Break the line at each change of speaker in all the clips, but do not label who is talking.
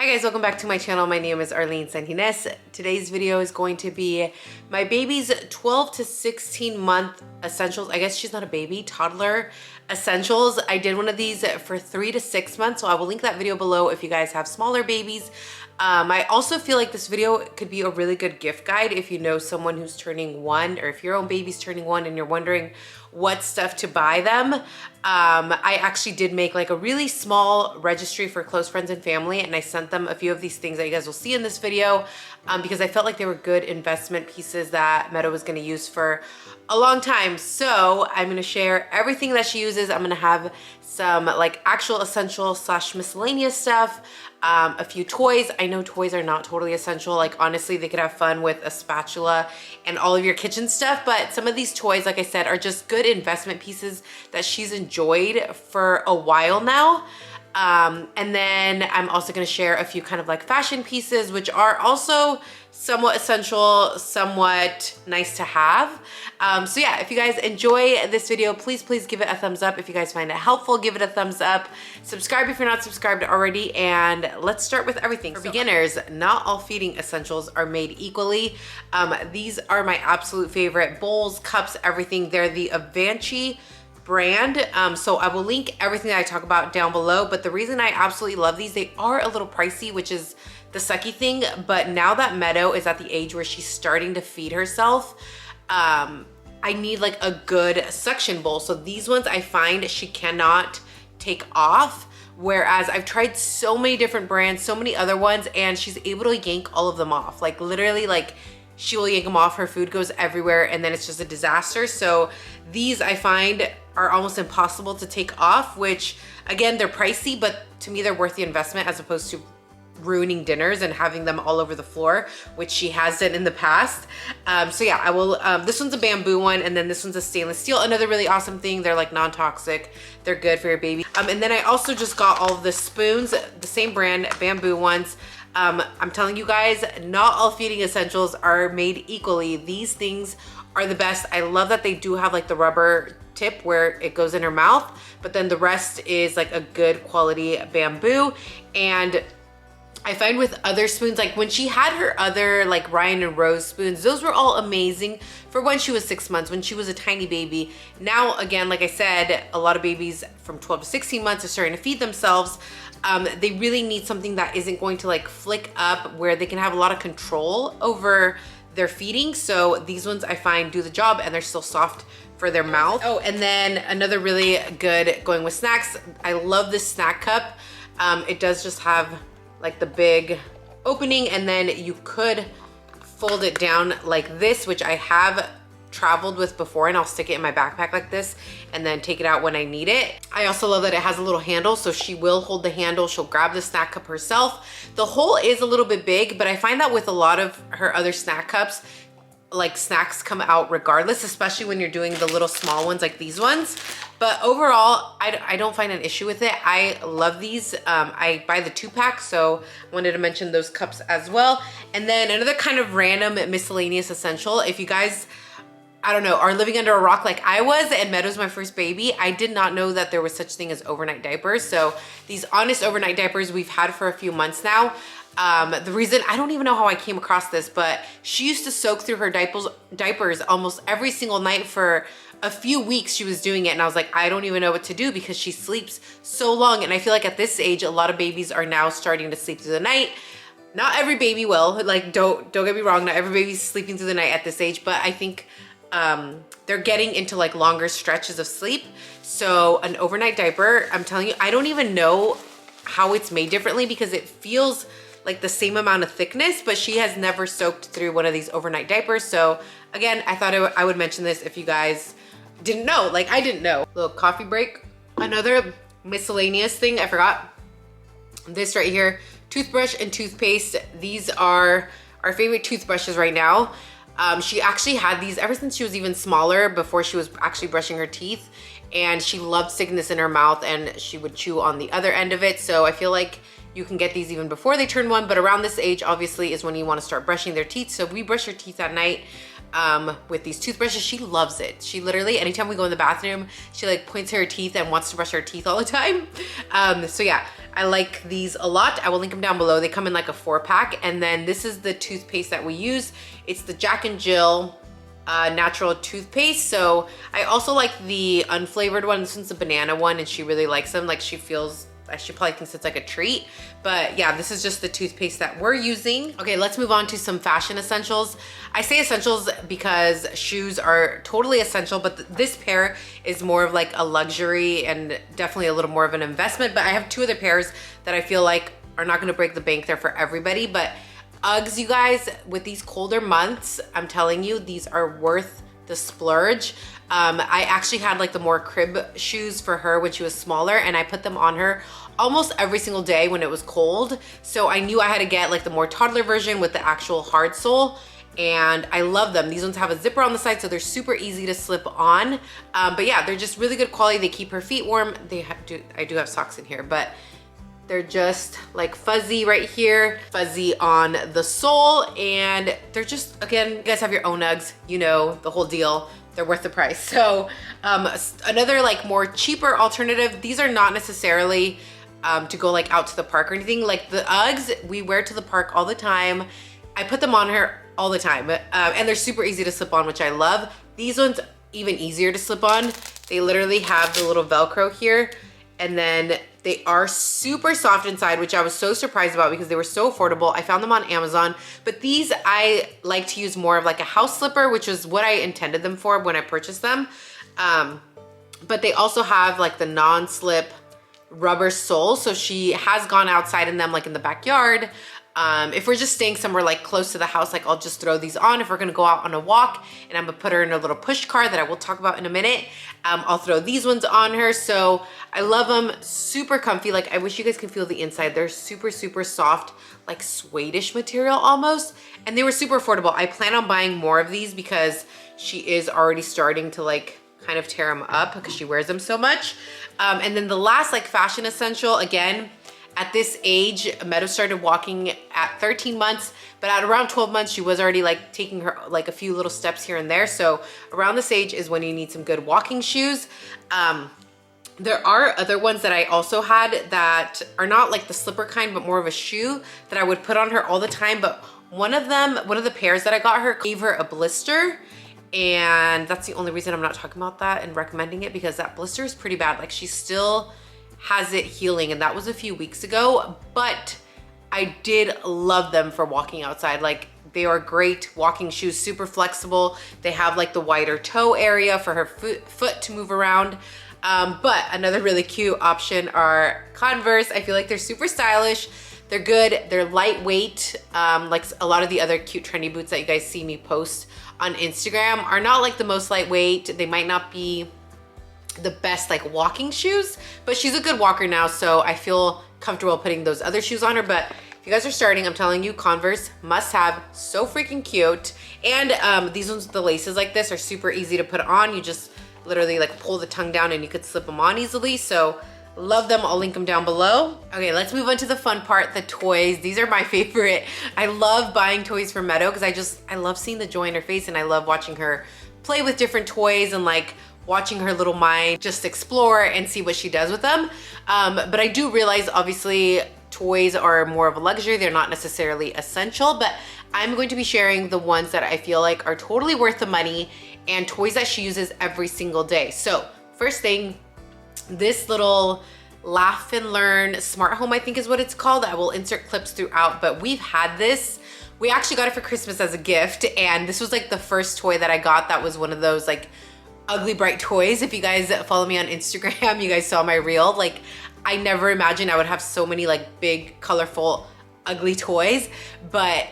Hi guys, welcome back to my channel. My name is Arlyne Sanjines. Today's video is going to be my baby's 12 to 16 month essentials. I guess she's not a baby, toddler essentials. I did one of these for 3 to 6 months, so I will link that video below if you guys have smaller babies. I also feel like this video could be a really good gift guide if you know someone who's turning 1, or if your own baby's turning 1 and you're wondering what stuff to buy them. I actually did make like a really small registry for close friends and family, and I sent them a few of these things that you guys will see in this video because I felt like they were good investment pieces that Meadow was gonna use for a long time. So I'm gonna share everything that she uses. I'm gonna have some like actual essential / miscellaneous stuff, a few toys. I know toys are not totally essential. Like honestly, they could have fun with a spatula and all of your kitchen stuff, but some of these toys, like I said, are just good investment pieces that she's enjoyed for a while now. And then I'm also gonna share a few kind of like fashion pieces, which are also somewhat essential, somewhat nice to have. So yeah, if you guys enjoy this video, please give it a thumbs up. If you guys find it helpful, give it a thumbs up. Subscribe if you're not subscribed already, and let's start with everything. For beginners, not all feeding essentials are made equally. These are my absolute favorite: bowls, cups, everything. They're the AVANCHY brand. So I will link everything that I talk about down below, but the reason I absolutely love these, they are a little pricey, which is the sucky thing, but now that Meadow is at the age where she's starting to feed herself, I need like a good suction bowl. So these ones I find she cannot take off, whereas I've tried so many different brands, so many other ones, and she's able to yank all of them off. Like literally, like she will yank them off, her food goes everywhere, and then it's just a disaster. So these I find are almost impossible to take off, which again, they're pricey, but to me they're worth the investment as opposed to ruining dinners and having them all over the floor, which she has done in the past. So yeah, I will, this one's a bamboo one, and then this one's a stainless steel. Another really awesome thing, they're like non-toxic, they're good for your baby. And then I also just got all of the spoons, the same brand, bamboo ones. I'm telling you guys, not all feeding essentials are made equally. These things are the best. I love that they do have like the rubber tip where it goes in her mouth, but then the rest is like a good quality bamboo. And I find with other spoons, like when she had her other like Ryan and Rose spoons, those were all amazing for when she was 6 months, when she was a tiny baby. Now, again, like I said, a lot of babies from 12 to 16 months are starting to feed themselves. They really need something that isn't going to like flick up, where they can have a lot of control over their feeding. So these ones I find do the job, and they're still soft for their mouth. Oh, and then another really good going with snacks, I love this snack cup. It does just have like the big opening, and then you could fold it down like this, which I have traveled with before, and I'll stick it in my backpack like this and then take it out when I need it. I also love that it has a little handle, so she will hold the handle. She'll grab the snack cup herself. The hole is a little bit big, but I find that with a lot of her other snack cups, like snacks come out regardless, especially when you're doing the little small ones like these ones. But overall, I don't find an issue with it. I love these. I buy the 2-pack, so I wanted to mention those cups as well. And then another kind of random miscellaneous essential, if you guys, I don't know, are living under a rock like I was, and Meadow's my first baby, I did not know that there was such thing as overnight diapers. So these Honest overnight diapers we've had for a few months now. The reason, I don't even know how I came across this, but she used to soak through her diapers almost every single night for a few weeks. She was doing it, and I was like, I don't even know what to do because she sleeps so long. And I feel like at this age, a lot of babies are now starting to sleep through the night. Not every baby will, like don't get me wrong, not every baby's sleeping through the night at this age, but I think they're getting into like longer stretches of sleep. So an overnight diaper, I'm telling you, I don't even know how it's made differently because it feels like the same amount of thickness, but she has never soaked through one of these overnight diapers. So again, I thought I would mention this if you guys didn't know, like I didn't know. Little coffee break. Another miscellaneous thing I forgot, this right here, toothbrush and toothpaste. These are our favorite toothbrushes right now. She actually had these ever since she was even smaller, before she was actually brushing her teeth, and she loved sticking this in her mouth, and she would chew on the other end of it. So I feel like you can get these even before they turn 1, but around this age obviously is when you want to start brushing their teeth. So we brush her teeth at night. with these toothbrushes. She loves it. She literally, anytime we go in the bathroom, she like points to her teeth and wants to brush her teeth all the time. So yeah, I like these a lot. I will link them down below. They come in like a 4-pack. And then this is the toothpaste that we use. It's the Jack and Jill natural toothpaste. So I also like the unflavored one. This one's a banana one and she really likes them. Like she probably thinks it's like a treat. But yeah, this is just the toothpaste that we're using. Okay, let's move on to some fashion essentials. I say essentials because shoes are totally essential, but this pair is more of like a luxury and definitely a little more of an investment. But I have 2 other pairs that I feel like are not gonna break the bank. They're for everybody. But UGGs, you guys, with these colder months, I'm telling you, these are worth the splurge. I actually had like the more crib shoes for her when she was smaller, and I put them on her almost every single day when it was cold. So I knew I had to get like the more toddler version with the actual hard sole, and I love them. These ones have a zipper on the side, so they're super easy to slip on. But yeah, they're just really good quality. They keep her feet warm. I do have socks in here, but they're just like fuzzy right here, fuzzy on the sole, and they're just, again, you guys have your own UGGs, you know the whole deal. They're worth the price. So another like more cheaper alternative, these are not necessarily to go like out to the park or anything. Like the UGGs we wear to the park all the time. I put them on her all the time, and they're super easy to slip on, which I love. These ones even easier to slip on. They literally have the little Velcro here, and then they are super soft inside, which I was so surprised about because they were so affordable. I found them on Amazon, but these I like to use more of like a house slipper, which is what I intended them for when I purchased them. But they also have like the non-slip rubber sole. So she has gone outside in them, like in the backyard. If we're just staying somewhere like close to the house, like I'll just throw these on. If we're gonna go out on a walk and I'm gonna put her in a little push car that I will talk about in a minute, I'll throw these ones on her. So I love them, super comfy. Like I wish you guys could feel the inside. They're super, super soft, like suede-ish material almost. And they were super affordable. I plan on buying more of these because she is already starting to like kind of tear them up because she wears them so much. And then the last like fashion essential, again, at this age, Meadow started walking at 13 months, but at around 12 months, she was already like taking her like a few little steps here and there. So around this age is when you need some good walking shoes. There are other ones that I also had that are not like the slipper kind, but more of a shoe that I would put on her all the time. But one of the pairs that I got her gave her a blister. And that's the only reason I'm not talking about that and recommending it, because that blister is pretty bad. Like she still has it healing, and that was a few weeks ago, but I did love them for walking outside. Like they are great walking shoes, super flexible. They have like the wider toe area for her foot to move around. But another really cute option are Converse. I feel like they're super stylish. They're good, they're lightweight. Like a lot of the other cute trendy boots that you guys see me post on Instagram are not like the most lightweight. They might not be the best like walking shoes, but she's a good walker now, so I feel comfortable putting those other shoes on her. But if you guys are starting, I'm telling you, Converse must have, so freaking cute. And these ones with the laces like this are super easy to put on. You just literally like pull the tongue down and you could slip them on easily. So love them. I'll link them down below. Okay, let's move on to the fun part, the toys. These are my favorite. I love buying toys for Meadow because I love seeing the joy in her face, and I love watching her play with different toys and like watching her little mind just explore and see what she does with them. But I do realize obviously toys are more of a luxury. They're not necessarily essential, but I'm going to be sharing the ones that I feel like are totally worth the money and toys that she uses every single day. So first thing, this little Laugh and Learn Smart Home, I think is what it's called. I will insert clips throughout, but we've had this. We actually got it for Christmas as a gift, and this was like the first toy that I got that was one of those like ugly bright toys. If you guys follow me on Instagram, you guys saw my reel. Like I never imagined I would have so many like big, colorful, ugly toys. But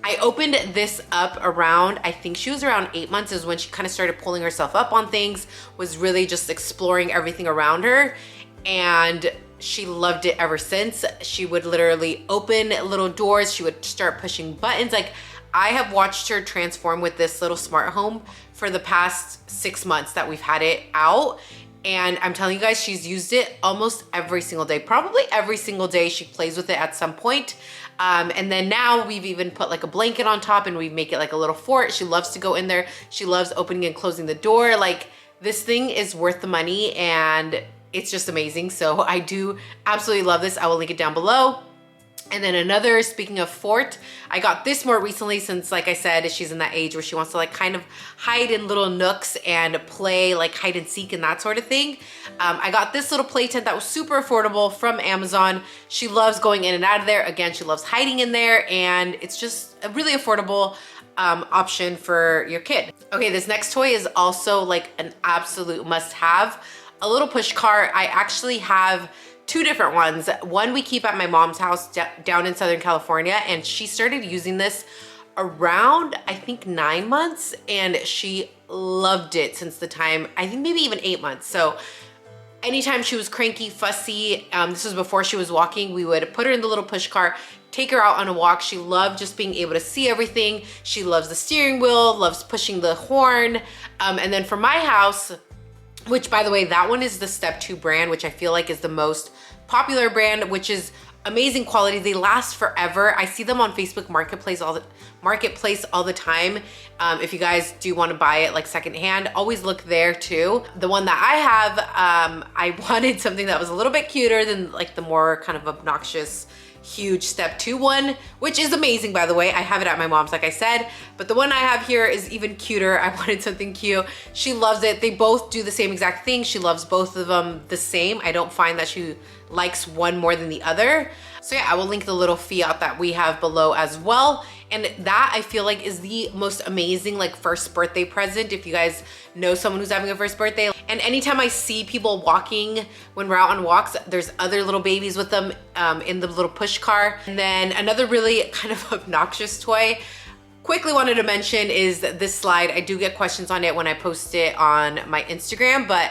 I opened this up around, I think she was around 8 months is when she kind of started pulling herself up on things, was really just exploring everything around her. And she loved it ever since. She would literally open little doors. She would start pushing buttons. Like I have watched her transform with this little smart home for the past 6 months that we've had it out. And I'm telling you guys, she's used it almost every single day. Probably every single day she plays with it at some point. And then now we've even put like a blanket on top and we make it like a little fort. She loves to go in there. She loves opening and closing the door. Like, this thing is worth the money and it's just amazing. So I do absolutely love this. I will link it down below. And then another, speaking of fort, I got this more recently since, like I said, she's in that age where she wants to like kind of hide in little nooks and play like hide and seek and that sort of thing. I got this little play tent that was super affordable from Amazon. She loves going in and out of there. Again, she loves hiding in there, and it's just a really affordable option for your kid. Okay, this next toy is also like an absolute must-have. A little push cart. I actually have two different ones. One we keep at my mom's house down in Southern California, and she started using this around, I think, 9 months, and she loved it since the time, I think maybe even 8 months. So anytime she was cranky, fussy, this was before she was walking, we would put her in the little push cart, take her out on a walk. She loved just being able to see everything. She loves the steering wheel, loves pushing the horn. And then for my house, which, by the way, that one is the Step 2 brand, which I feel like is the most popular brand, which is amazing quality. They last forever. I see them on Facebook Marketplace all the time. If you guys do want to buy it like secondhand, always look there too. The one that I have, I wanted something that was a little bit cuter than like the more kind of obnoxious huge Step 2 one, which is amazing, by the way. I have it at my mom's, like I said, but the one I have here is even cuter. I wanted something cute. She loves it. They both do the same exact thing. She loves both of them the same. I don't find that she likes one more than the other. So yeah, I will link the little Fiat that we have below as well. And that, I feel like, is the most amazing like first birthday present if you guys know someone who's having a first birthday. And anytime I see people walking when we're out on walks, there's other little babies with them in the little push car. And then another really kind of obnoxious toy, quickly wanted to mention, is this slide. I do get questions on it when I post it on my Instagram, but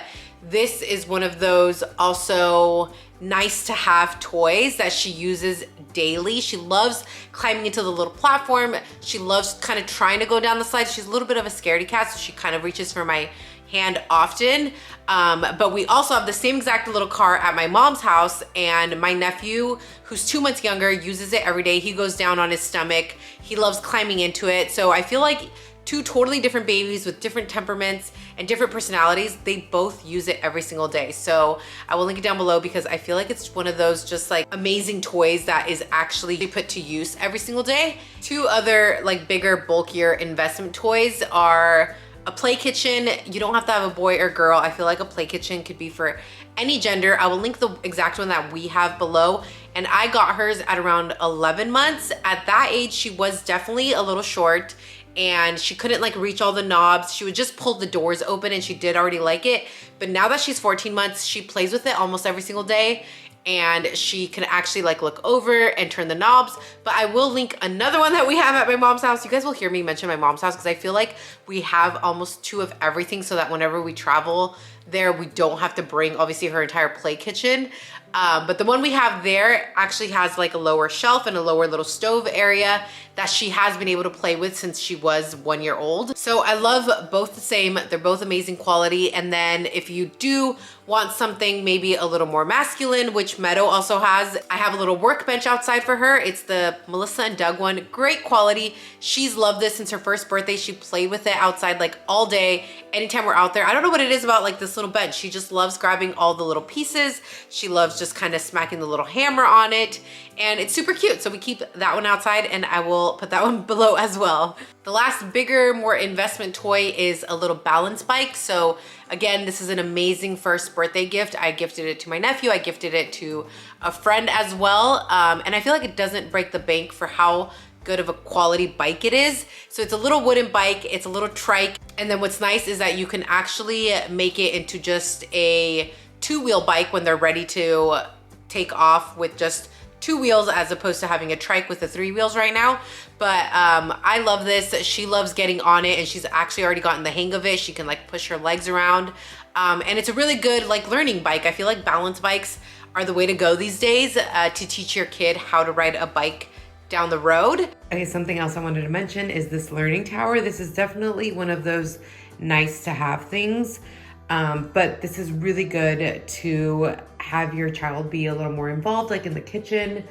this is one of those also nice to have toys that she uses daily. She loves climbing into the little platform. She loves kind of trying to go down the slide. She's a little bit of a scaredy cat, so she kind of reaches for my hand often. But we also have the same exact little car at my mom's house, and my nephew, who's 2 months younger, uses it every day. He goes down on his stomach. He loves climbing into it. So I feel like two totally different babies with different temperaments and different personalities, they both use it every single day. So I will link it down below because I feel like it's one of those just like amazing toys that is actually put to use every single day. Two other like bigger, bulkier investment toys are a play kitchen. You don't have to have a boy or girl. I feel like a play kitchen could be for any gender. I will link the exact one that we have below. And I got hers at around 11 months. At that age, she was definitely a little short and she couldn't like reach all the knobs. She would just pull the doors open, and she did already like it. But now that she's 14 months, she plays with it almost every single day, and she can actually like look over and turn the knobs. But I will link another one that we have at my mom's house. You guys will hear me mention my mom's house because I feel like we have almost two of everything, so that whenever we travel there, we don't have to bring obviously her entire play kitchen. But the one we have there actually has like a lower shelf and a lower little stove area that she has been able to play with since she was 1 year old. So I love both the same. They're both amazing quality. And then if you do want something maybe a little more masculine, which Meadow also has, I have a little workbench outside for her. It's the Melissa and Doug one. Great quality. She's loved this since her first birthday. She played with it outside like all day, anytime we're out there. I don't know what it is about like this little bench. She just loves grabbing all the little pieces. She loves just kind of smacking the little hammer on it, and it's super cute. So we keep that one outside, and I will put that one below as well. The last bigger, more investment toy is a little balance bike. So again, this is an amazing first birthday gift. I gifted it to my nephew. I gifted it to a friend as well. And I feel like it doesn't break the bank for how good of a quality bike it is. So it's a little wooden bike. It's a little trike. And then what's nice is that you can actually make it into just a two-wheel bike when they're ready to take off with just 2 wheels, as opposed to having a trike with the 3 wheels right now. But I love this. She loves getting on it, and she's actually already gotten the hang of it. She can like push her legs around. And it's a really good like learning bike. I feel like balance bikes are the way to go these days to teach your kid how to ride a bike down the road. Okay, something else I wanted to mention is this learning tower. This is definitely one of those nice to have things. But this is really good to have your child be a little more involved, like in the kitchen.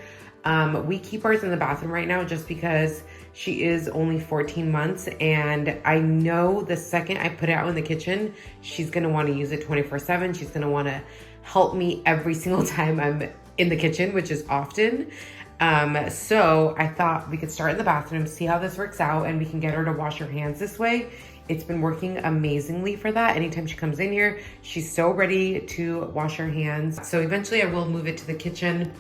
We keep ours in the bathroom right now just because she is only 14 months, and I know the second I put it out in the kitchen, she's gonna wanna use it 24/7. She's gonna wanna help me every single time I'm in the kitchen, which is often. So I thought we could start in the bathroom, see how this works out, and we can get her to wash her hands this way. It's been working amazingly for that. Anytime she comes in here, she's so ready to wash her hands. So eventually I will move it to the kitchen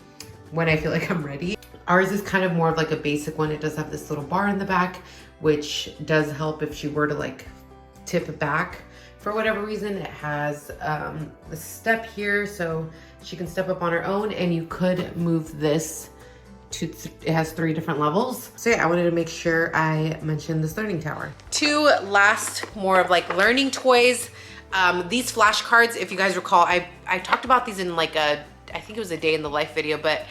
when I feel like I'm ready. Ours is kind of more of like a basic one. It does have this little bar in the back, which does help if she were to like tip it back for whatever reason. It has a step here so she can step up on her own, and you could move this to, it has 3 different levels. So yeah, I wanted to make sure I mentioned this learning tower. 2 last more of like learning toys. These flashcards, if you guys recall, I talked about these in like I think it was a day in the life video, but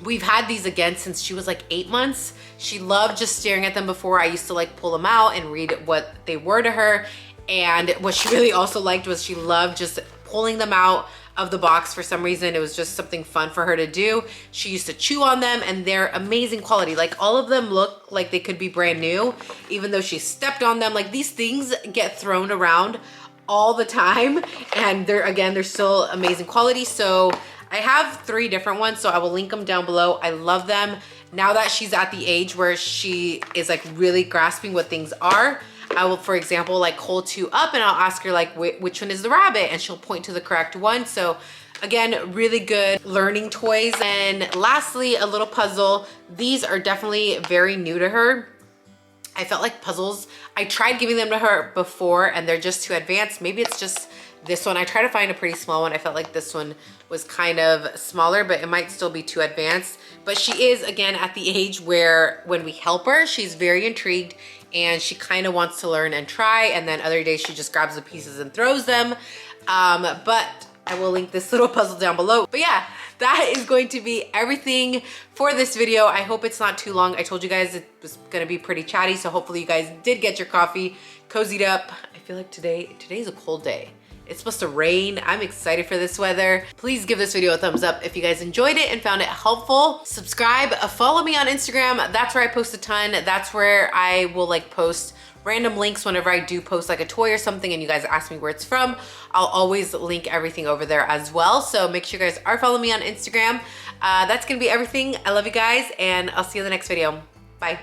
we've had these again since she was like 8 months. She loved just staring at them before. I used to like pull them out and read what they were to her. And what she really also liked was she loved just pulling them out of the box. For some reason, it was just something fun for her to do. She used to chew on them, and they're amazing quality. Like all of them look like they could be brand new, even though she stepped on them. Like these things get thrown around all the time, and they're still amazing quality. So I have 3 different ones, so I will link them down below. I love them. Now that she's at the age where she is like really grasping what things are, I will, for example, like hold 2 up and I'll ask her like, which one is the rabbit? And she'll point to the correct one. So again, really good learning toys. And lastly, a little puzzle. These are definitely very new to her. I felt like puzzles, I tried giving them to her before and they're just too advanced. Maybe it's just this one. I tried to find a pretty small one. I felt like this one was kind of smaller, but it might still be too advanced. But she is, again, at the age where when we help her, she's very intrigued and she kind of wants to learn and try. And then other days she just grabs the pieces and throws them. But I will link this little puzzle down below. But yeah, that is going to be everything for this video. I hope it's not too long. I told you guys it was gonna be pretty chatty, so hopefully you guys did get your coffee, cozied up. I feel like today's a cold day. It's supposed to rain. I'm excited for this weather. Please give this video a thumbs up if you guys enjoyed it and found it helpful. Subscribe, follow me on Instagram. That's where I post a ton. That's where I will like post random links whenever I do post like a toy or something and you guys ask me where it's from. I'll always link everything over there as well. So make sure you guys are following me on Instagram. That's gonna be everything. I love you guys and I'll see you in the next video. Bye.